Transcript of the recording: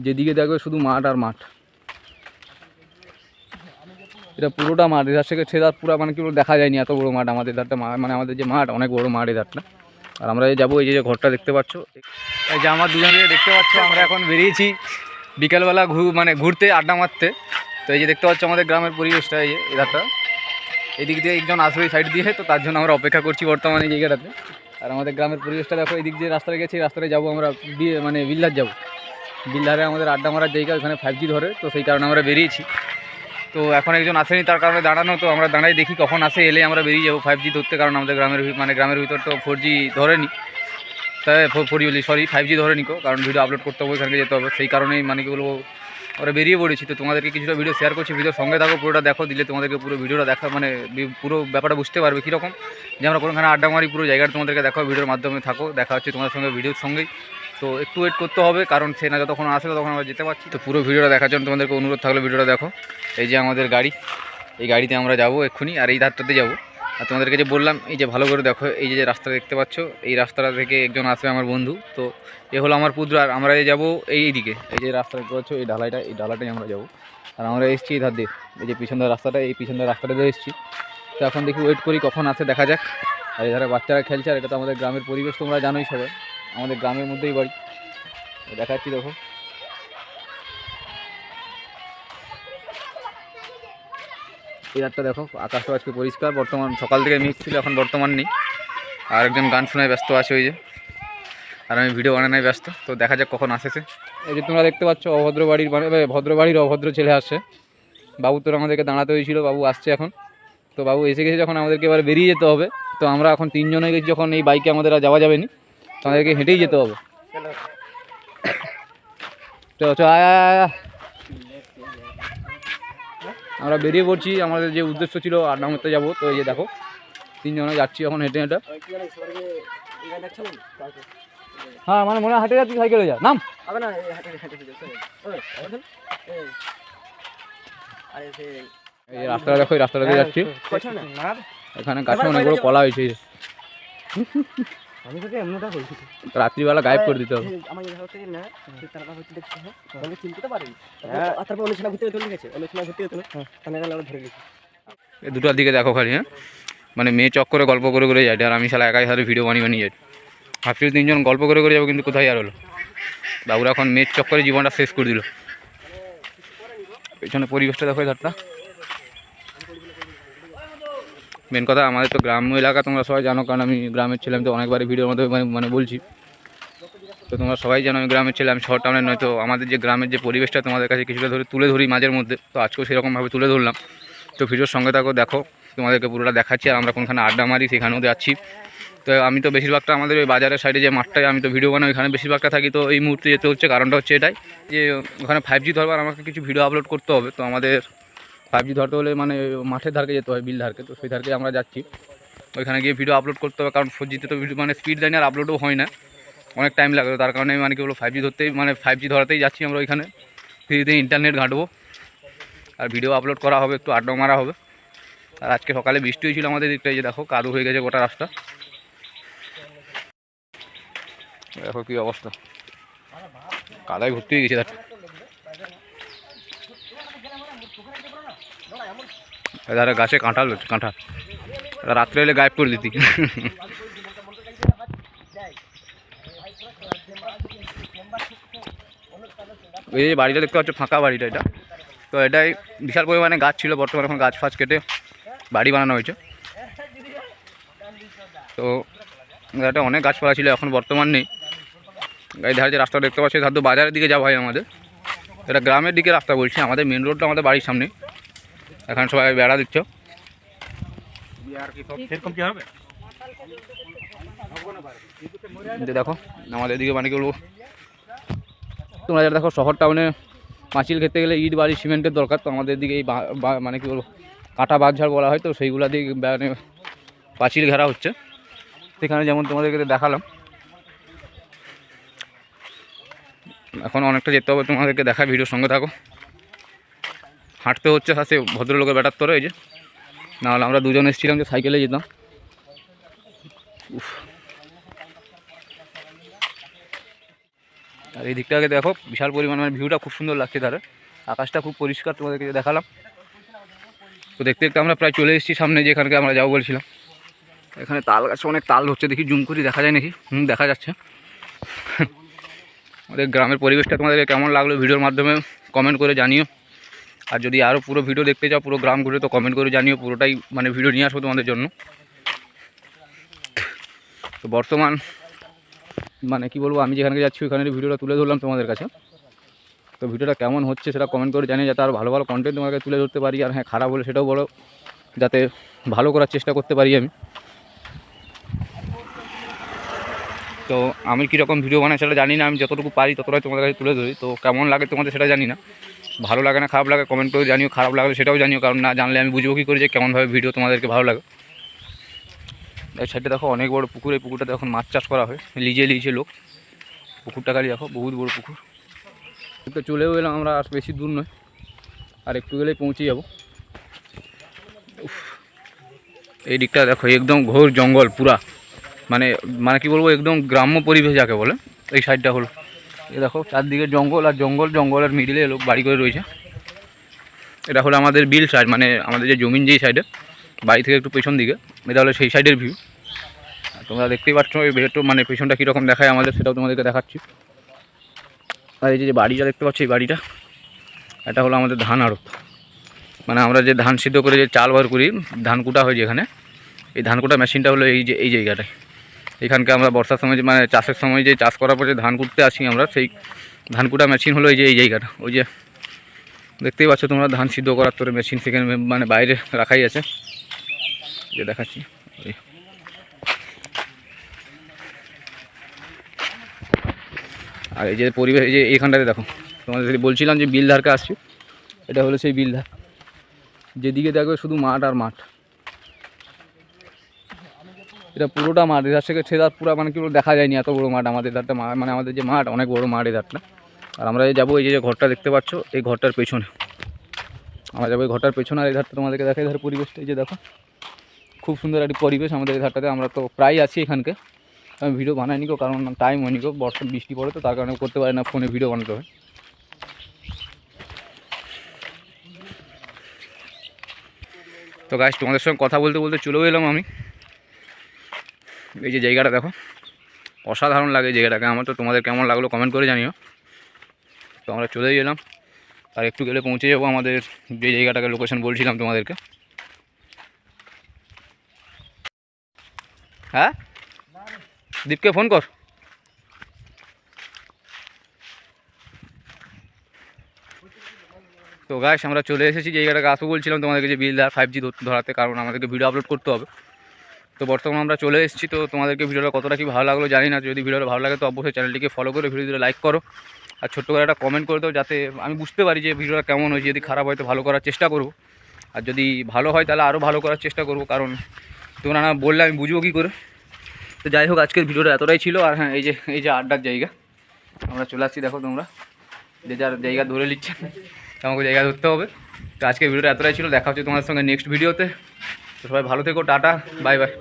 যেদিকে দেখবে শুধু মাঠ আর মাঠ। এটা পুরোটা মাঠ, এধার থেকে সেধার পুরো মানে কি দেখা যায়নি, এত বড় মাঠ আমাদের ধারটা, মানে আমাদের যে মাঠ অনেক বড় মাঠ এধারটা। আর আমরা যাবো এই যে ঘরটা দেখতে পাচ্ছ, এই যে আমার দুজনকে দেখতে পাচ্ছ, আমরা এখন বেরিয়েছি বিকেলবেলা মানে ঘুরতে, আড্ডা মারতে। তো এই যে দেখতে পাচ্ছ আমাদের গ্রামের পরিবেশটা, এই যে এধারটা, এদিক দিয়ে একজন আসবে সাইড দিয়ে, তো তার জন্য আমরা অপেক্ষা করছি বর্তমানে এই জায়গাটাতে। আর আমাদের গ্রামের পরিবেশটা দেখো, এই দিক দিয়ে রাস্তায় গেছি, রাস্তায় যাবো আমরা মানে বিল্লার যাবো। বিল্লারে আমাদের আড্ডা মারার জায়গা, ওখানে 5G ধরে, তো সেই কারণে আমরা বেরিয়েছি। তো এখন একজন আসেনি, তার কারণে দাঁড়ানো, তো আমরা দাঁড়াই দেখি কখন আসে, এলে আমরা বেরিয়ে যাবো 5G ধরতে। কারণ আমাদের গ্রামের ভিতর তো 4G ধরেনি, তাই 5G ধরেনি, কারণ ভিডিও আপলোড করতে হবে, ওইখানে যেতে হবে, সেই কারণেই মানে কি বলবো আমরা বেরিয়ে পড়েছি। তো তোমাদেরকে কিছুটা ভিডিও শেয়ার করছি, ভিডিও সঙ্গে থাকো, পুরোটা দেখো, দিলে তোমাদেরকে পুরো ভিডিওটা দেখা মানে পুরো ব্যাপারটা বুঝতে পারবে কীরকম যে আমরা কোনোখানে আড্ডা মারি, পুরো জায়গাটা তোমাদেরকে দেখো, ভিডিওর মাধ্যমে থাকো, দেখা হচ্ছে তোমাদের সঙ্গে ভিডিওর সঙ্গেই। তো একটু ওয়েট করতে হবে, কারণ সে না যতক্ষণ আসে তখন আমরা যেতে পারছি। তো পুরো ভিডিওটা দেখার জন্য তোমাদেরকে অনুরোধ থাকলে ভিডিওটা দেখো। এই যে আমাদের গাড়ি, এই গাড়িতে আমরা যাবো এক্ষুনি, আর এই ধারটাতে যাবো। আর তোমাদেরকে যে বললাম, এই যে ভালো করে দেখো, এই যে রাস্তা দেখতে পাচ্ছ, এই রাস্তাটা থেকে একজন আসবে আমার বন্ধু। তো এ হলো আমার পুত্র, আর আমরা যাবো এই দিকে, এই যে রাস্তা দেখতে পাচ্ছ, এই ঢালাইটাই আমরা যাবো। আর আমরা এসেছি এই ধার দিয়ে, এই যে পিছনের রাস্তাটা, এই পিছনের রাস্তাটাতে এসেছি। তো এখন দেখি ওয়েট করি কখন আসে, দেখা যাক। আর এধারে বাচ্চারা খেলছে, আর এটা তো আমাদের গ্রামের পরিবেশ, তোমরা জানোই সবাই, আমাদের গ্রামের মধ্যেই বাড়ি। দেখাচ্ছি দেখো, এই রাতটা দেখো, আকাশটা আজকে পরিষ্কার, বর্তমান সকাল থেকে মেঘ ছিল, এখন বর্তমান নেই। আর একজন গান শোনায় ব্যস্ত আছে ওই যে, আর আমি ভিডিও বানানোয় ব্যস্ত। তো দেখা যাক কখন আসেছে। এই যে তোমরা দেখতে পাচ্ছ অভদ্র বাড়ির মানে ভদ্র বাড়ির অভদ্র ছেলে আসছে। বাবু তোর আমাদেরকে দাঁড়াতে হয়েছিল, বাবু আসছে এখন। তো বাবু এসে গেছে যখন, আমাদেরকে এবার বেরিয়ে যেতে হবে। তো আমরা এখন 3 জনে গেছি যখন, এই বাইকে আমাদের আর যাওয়া যাবে না, তো আমাদেরকে হেঁটেই যেতে হবে। চলো চলো, আয়। আমরা বেরিয়ে পড়ছি, আমাদের যে উদ্দেশ্য ছিল আড্ডা মারতে যাবো। তো এই যে দেখো 3 জনে যাচ্ছি এখন হেঁটে হেঁটে। হ্যাঁ মানে মনে হয় হাঁটে যাচ্ছি, সাইকেলে যা নাম। এই রাস্তাটা দেখো, এই রাস্তাটাতে যাচ্ছি, এখানে গাছে অনেক বড় কলা হয়েছে, রাত্রিবেলা গায়েব করে দিতে হবে। এই দুটার দিকে দেখো খালি, হ্যাঁ মানে মেয়ে চক করে গল্প করে করে যায়, আর আমি শালা একাই হাতে ভিডিও বানিয়ে যাই। ভাবছি 3 জন গল্প করে করে যাবো, কিন্তু কোথায় আর হলো। বাবুরা এখন মেয়ের চক করে জীবনটা শেষ করে দিল। পেছনে পরিবেশটা দেখো, ধারটা মেন কথা, আমাদের তো গ্রাম্য এলাকা, তোমরা সবাই জানো, কারণ আমি গ্রামের ছেলে, আমি তো অনেকবারই ভিডিওর মধ্যে মানে বলছি। তো তোমরা সবাই জানো আমি গ্রামের ছেলে, আমি শহর টাউনের নয়। তো আমাদের যে গ্রামের যে পরিবেশটা তোমাদের কাছে কিছুটা তুলে ধরি মাঝের মধ্যে, তো আজকেও সেরকমভাবে তুলে ধরলাম। তো ভিডিওর সঙ্গে থাকো, দেখো, তোমাদেরকে পুরোটা দেখাচ্ছি। আর আমরা কোনখানে আড্ডা মারি সেখানেও যাচ্ছি। তো আমি তো বেশিরভাগটা আমাদের ওই বাজারের সাইডে যে মাঠটায় আমি তো ভিডিও বানাই, ওইখানে বেশিরভাগটা থাকি। তো এই মুহূর্তে যেতে হচ্ছে, কারণটা হচ্ছে এটাই যে ওখানে 5G ধরবার আমাকে কিছু ভিডিও আপলোড করতে হবে। তো আমাদের 5G ধরতে হলে মানে মাঠের ধারকে যেতে হয়, বিল ধারকে। তো সেই ধারকে আমরা যাচ্ছি, ওইখানে গিয়ে ভিডিও আপলোড করতে হবে। কারণ 4Gতে তো ভিডিও মানে স্পিড দেয় না, আর আপলোডও হয় না, অনেক টাইম লাগে। তার কারণে মানে কি বলবো, 5G ধরতেই মানে 5G ধরাতেই যাচ্ছি আমরা ওইখানে। ফ্রিতে ইন্টারনেট ঘাঁটবো, আর ভিডিও আপলোড করা হবে, একটু আড্ডা মারা হবে। আর আজকে সকালে বৃষ্টি হয়েছিল আমাদের দিকটায়, যে দেখো কাদু হয়ে গেছে গোটা রাস্তা, দেখো কি অবস্থা, কাদায় ভর্তি হয়ে গেছে। এধারে গাছে কাঁঠাল হচ্ছে, কাঁঠাল রাত্রে এলে গায়েব করে দিতি। এই যে বাড়িটা দেখতে পাচ্ছ, ফাঁকা বাড়িটা এটা। তো এটাই বিশাল পরিমাণে গাছ ছিল, বর্তমানে এখন গাছ ফাছ কেটে বাড়ি বানানো হয়েছে। তো এটা অনেক গাছপালা ছিল, এখন বর্তমান নেই। এই ধারে যে রাস্তা দেখতে পাচ্ছি, ধার তো বাজারের দিকে যাওয়া হয় আমাদের, এটা গ্রামের দিকে রাস্তা বলছি। আমাদের মেন রোডটা আমাদের বাড়ির সামনে, এখানে সবাই বেড়া দিচ্ছ। দেখো আমাদের দিকে মানে কি বলবো, তোমরা যারা দেখো শহর টাউনে পাঁচিল খেতে গেলে ইট বাড়ি সিমেন্টের দরকার। তো আমাদের দিকে এই মানে কি বলবো কাঁটা বাঁধঝাড় বলা হয়, তো সেইগুলা দিয়ে মানে পাঁচিল ঘেরা হচ্ছে। সেখানে যেমন তোমাদেরকে দেখালাম, এখন অনেকটা যেতে হবে, তোমাদেরকে দেখা, ভিডিওর সঙ্গে থাকো। হাঁটতে হচ্ছে সে ভদ্রলোকের ব্যাটার তোরা, এই যে নাহলে আমরা দুজন এসেছিলাম যে সাইকেলে যেতাম। আর এই দিকটাকে দেখো বিশাল পরিমাণ, মানে ভিউটা খুব সুন্দর লাগছে ধারে, আকাশটা খুব পরিষ্কার, তোমাদেরকে দেখালাম। তো দেখতে দেখতে আমরা প্রায় চলে এসেছি সামনে, যেখানকে আমরা যাবো বলছিলাম। এখানে তাল গাছে অনেক তাল হচ্ছে, দেখি জুম করি দেখা যায় নাকি। দেখা যাচ্ছে। আমাদের গ্রামের পরিবেশটা তোমাদেরকে কেমন লাগলো ভিডিওর মাধ্যমে কমেন্ট করে জানিও। আর যদি আরও পুরো ভিডিও দেখতে চাও পুরো গ্রাম ঘুরে, তো কমেন্ট করে জানিও, পুরোটাই মানে ভিডিও নিয়ে আসবো তোমাদের জন্য। তো বর্তমান মানে কি বলবো, আমি যেখানে যাচ্ছি ওইখানের ভিডিওটা তুলে ধরলাম তোমাদের কাছে। তো ভিডিওটা কেমন হচ্ছে সেটা কমেন্ট করে জানিয়ে, যাতে আরও ভালো ভালো কন্টেন্ট তোমাকে তুলে ধরতে পারি। আর হ্যাঁ, খারাপ হলে সেটাও বলো, যাতে ভালো করার চেষ্টা করতে পারি আমি। তো আমি কীরকম ভিডিও বানাই সেটা জানি না, আমি যতটুকু পারি ততটাই তোমাদের কাছে তুলে ধরি। তো কেমন লাগে তোমাদের সেটা জানি না, ভালো লাগে না খারাপ লাগে কমেন্ট করে জানিও, খারাপ লাগলে সেটাও জানিও, কারণ না জানলে আমি বুঝবো কী করে যে কেমনভাবে ভিডিও তোমাদেরকে ভালো লাগে। এই সাইডে দেখো অনেক বড় পুকুর, এই পুকুরটাতে এখন মাছ চাষ করা হয়, লিজে লোক। পুকুরটা খালি দেখো বহুত বড় পুকুর। তো চলেও এলাম আমরা, আর বেশি দূর নয়, আর একটু গেলেই পৌঁছে যাব। এই দিকটা দেখো একদম ঘোর জঙ্গল পুরা, মানে মানে কি বলবো, একদম গ্রাম্য পরিবেশ যাকে বলে। এই সাইডটা হলো, এই দেখো চারদিকে জঙ্গল, আর জঙ্গলের মিডিলে লোক বাড়ি করে রয়েছে। এটা হলো আমাদের বিল সাইড, মানে আমাদের যে জমিন যেই সাইডে, বাড়ি থেকে একটু পেছন দিকে, এটা হলো সেই সাইডের ভিউ। তোমরা দেখতেই পাচ্ছ একটু, মানে পেছনটা কীরকম দেখায় আমাদের, সেটাও তোমাদেরকে দেখাচ্ছি। আর এই যে বাড়িটা দেখতে পাচ্ছি, এই বাড়িটা, এটা হলো আমাদের ধান আড়ত, মানে আমরা যে ধান সিদ্ধ করে যে চাল বার করি, ধান কুটা হয় যেখানে, এই ধান কুটা মেশিনটা হলো এই জায়গাটায়। এখানকে আমরা বর্ষার সময়, মানে চাষের সময় যে চাষ করার পর যে ধান কুটতে আসি আমরা, সেই ধান কুটা মেশিন হলো এই জায়গাটা। ওই যে দেখতেই পাচ্ছ তোমরা, ধান সিদ্ধ করার তোর মেশিন সেখানে মানে বাইরে রাখাই আছে, যে দেখাচ্ছি। আর এই যে পরিবেশ, এই যে এইখানটাতে দেখো, তোমাদের বলছিলাম যে বিলধারকে আসছি, এটা হলো সেই বিলধার, যেদিকে দেখবে শুধু মাঠ আর মাঠ। এটা পুরোটা মাঠ, এধার থেকে সেধার পুরো, মানে কি দেখা যায়নি এত বড় মাঠ আমাদের ধারটা, মানে আমাদের যে মাঠ অনেক বড় মাঠ এই ধারটা। আর আমরা যাবো এই যে ঘরটা দেখতে পাচ্ছ, এই ঘরটার পেছনে আমরা যাবো, এই ঘরটার পেছনে। আর এই ধারটা তোমাদেরকে দেখা, এই ধার পরিবেশটা এই যে দেখো, খুব সুন্দর একটি পরিবেশ আমাদের এই ধারটাতে। আমরা তো প্রায় আছি এখানকে, আমি ভিডিও বানাইনি গো, কারণ টাইম হয়নি গো, বৃষ্টি পড়ে তো তার কারণে করতে পারি না, ফোনে ভিডিও বানাতে হয়। তো গাইস, তোমাদের সঙ্গে কথা বলতে বলতে চলেও এলাম আমি। এই যে জায়গাটা দেখো, অসাধারণ লাগে জায়গাটাকে আমার। তো তোমাদের কেমন লাগলো কমেন্ট করে জানিও। তো আমরা চলেই এলাম, আর একটু গেলে পৌঁছে যাবো আমাদের যে জায়গাটাকে লোকেশন বলছিলাম তোমাদেরকে। হ্যাঁ, দীপকে ফোন কর। তো গাইস, আমরা চলে এসেছি যে জায়গাটাকে আসবো বলছিলাম তোমাদেরকে, যে বিলদার 5G ধরাতে, কারণ আমাদেরকে ভিডিও আপলোড করতে হবে। তো বর্তমানে আমরা চলে এসেছি। তো তোমাদেরকে ভিডিওটা কতটা কি ভালো লাগলো জানি না, যদি ভিডিওটা ভালো লাগে তো অবশ্যই চ্যানেলটিকে ফলো করে ভিডিওটা লাইক করো, আর ছোট্ট করে একটা কমেন্ট করে দাও, যাতে আমি বুঝতে পারি যে ভিডিওটা কেমন হয়েছে। যদি খারাপ হয় তো ভালো করার চেষ্টা করবো, আর যদি ভালো হয় তাহলে আরও ভালো করার চেষ্টা করবো, কারণ তোমরা না বললে আমি বুঝবো কী করে। তো যাই হোক, আজকের ভিডিওটা এতটাই ছিল। আর হ্যাঁ, এই যে আড্ডার জায়গা, আমরা চলে আসছি, দেখো তোমরা যে যার জায়গা ধরে নিচ্ছে, আমাকে জায়গা ধরতে হবে। তো আজকের ভিডিওটা এতটাই ছিল, দেখা হচ্ছে তোমাদের সঙ্গে নেক্সট ভিডিওতে। তো সবাই ভালো থেকো, টাটা, বাই বাই।